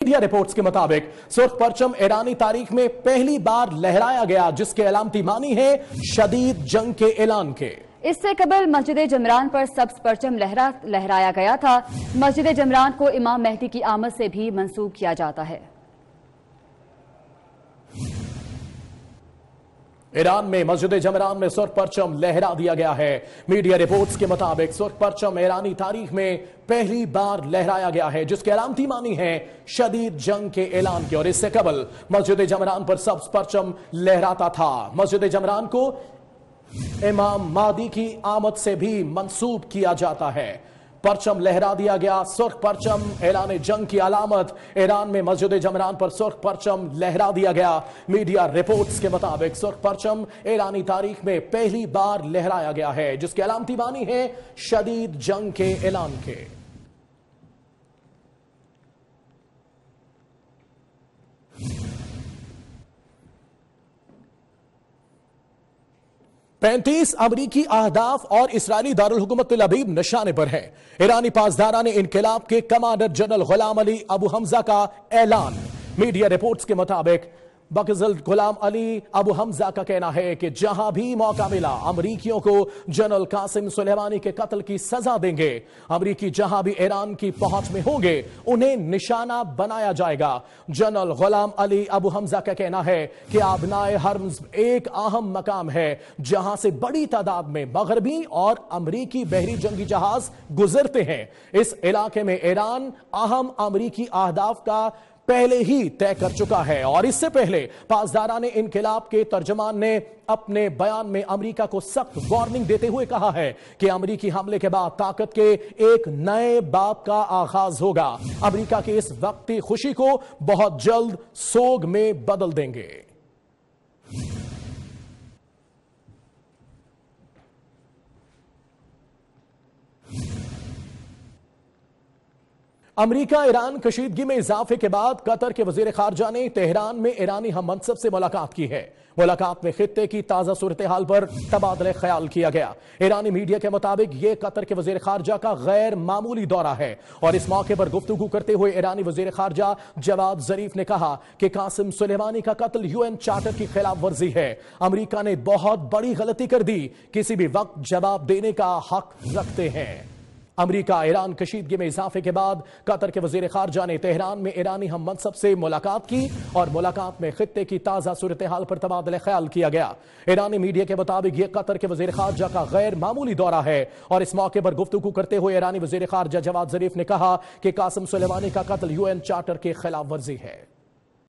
Media reports के मुताबिक सुर्ख परचम ईरानी तारीख में पहली बार लहराया गया, जिसके अलामती मानी है शदीद जंग के ऐलान के। इससे कबल मस्जिद जमरान पर सब्ज परचम लहराया गया था। मस्जिद जमरान को इमाम मेहदी की आमद से भी मंसूब किया जाता है। ईरान में मस्जिद जमरान में सुर्ख परचम लहरा दिया गया है। मीडिया रिपोर्ट्स के मुताबिक सुर्ख परचम ईरानी तारीख में पहली बार लहराया गया है, जिसके अलामती मानी है शदीद जंग के ऐलान की। और इससे कबल मस्जिद जमरान पर सब्ज परचम लहराता था। मस्जिद जमरान को इमाम महदी की आमद से भी मंसूब किया जाता है। परचम लहरा दिया गया, सुर्ख परचम ऐलान जंग की अलामत। ईरान में मस्जिद जमरान पर सुर्ख परचम लहरा दिया गया। मीडिया रिपोर्ट्स के मुताबिक सुर्ख परचम ईरानी तारीख में पहली बार लहराया गया है, जिसकी अलामती मानी है शदीद जंग के ऐलान के। पैंतीस अमरीकी अहदाफ और इसराइली दारुल हुकूमत तेल अवीव निशाने पर है। ईरानी पासदारा ने इनकलाब के कमांडर जनरल गुलाम अली अबू हमजा का ऐलान। मीडिया रिपोर्ट्स के मुताबिक बगज़ल गुलाम अली अबू हमजा का कहना है कि जहां भी मौका मिला अमरीकियों को जनरल कासिम सुलेमानी के कत्ल की सजा देंगे। अमरीकी जहां भी ईरान की पहुंच में होंगे उन्हें निशाना बनाया जाएगा। जनरल गुलाम अली अबू हमजा का कहना है कि आबनाए हर्म्स एक अहम मकाम है जहां से बड़ी तादाद में मगरबी और अमरीकी बहरी जंगी जहाज गुजरते हैं। इस इलाके में ईरान अहम अमरीकी अहदाफ का पहले ही तय कर चुका है। और इससे पहले पासदारान इनकलाब के तर्जमान ने अपने बयान में अमेरिका को सख्त वार्निंग देते हुए कहा है कि अमेरिकी हमले के बाद ताकत के एक नए बाब का आगाज होगा। अमेरिका की इस वक्ती खुशी को बहुत जल्द सोग में बदल देंगे। अमेरिका ईरान कशीदगी में इजाफे के बाद कतर के वजीर खारजा ने तेहरान में ईरानी हम मनसब से मुलाकात की है। मुलाकात में खित्ते की ताजा सूरत हाल पर तबादले ख्याल किया गया। ईरानी मीडिया के मुताबिक यह कतर के वजीर खारजा का गैर मामूली दौरा है। और इस मौके पर गुफ्तगू करते हुए ईरानी वजीर खारजा जवाद जरीफ ने कहा कि कासिम सुलेमानी का कत्ल यूएन चार्टर की खिलाफ वर्जी है। अमेरिका ने बहुत बड़ी गलती कर दी, किसी भी वक्त जवाब देने का हक रखते हैं। अमेरिका ईरान कशीदगी में इजाफे के बाद कतर के वजीर खारजा ने तेहरान में ईरानी हम मनसब से मुलाकात की और मुलाकात में खित्ते की ताजा सूरत हाल पर तबादले ख्याल किया गया। ईरानी मीडिया के मुताबिक यह कतर के वजीर खारजा का गैर मामूली दौरा है। और इस मौके पर गुफ्तगू करते हुए ईरानी वजीर खारजा जवाद जरीफ ने कहा कि कासिम सुलेमानी का कत्ल यूएन चार्टर की खिलाफ वर्जी है।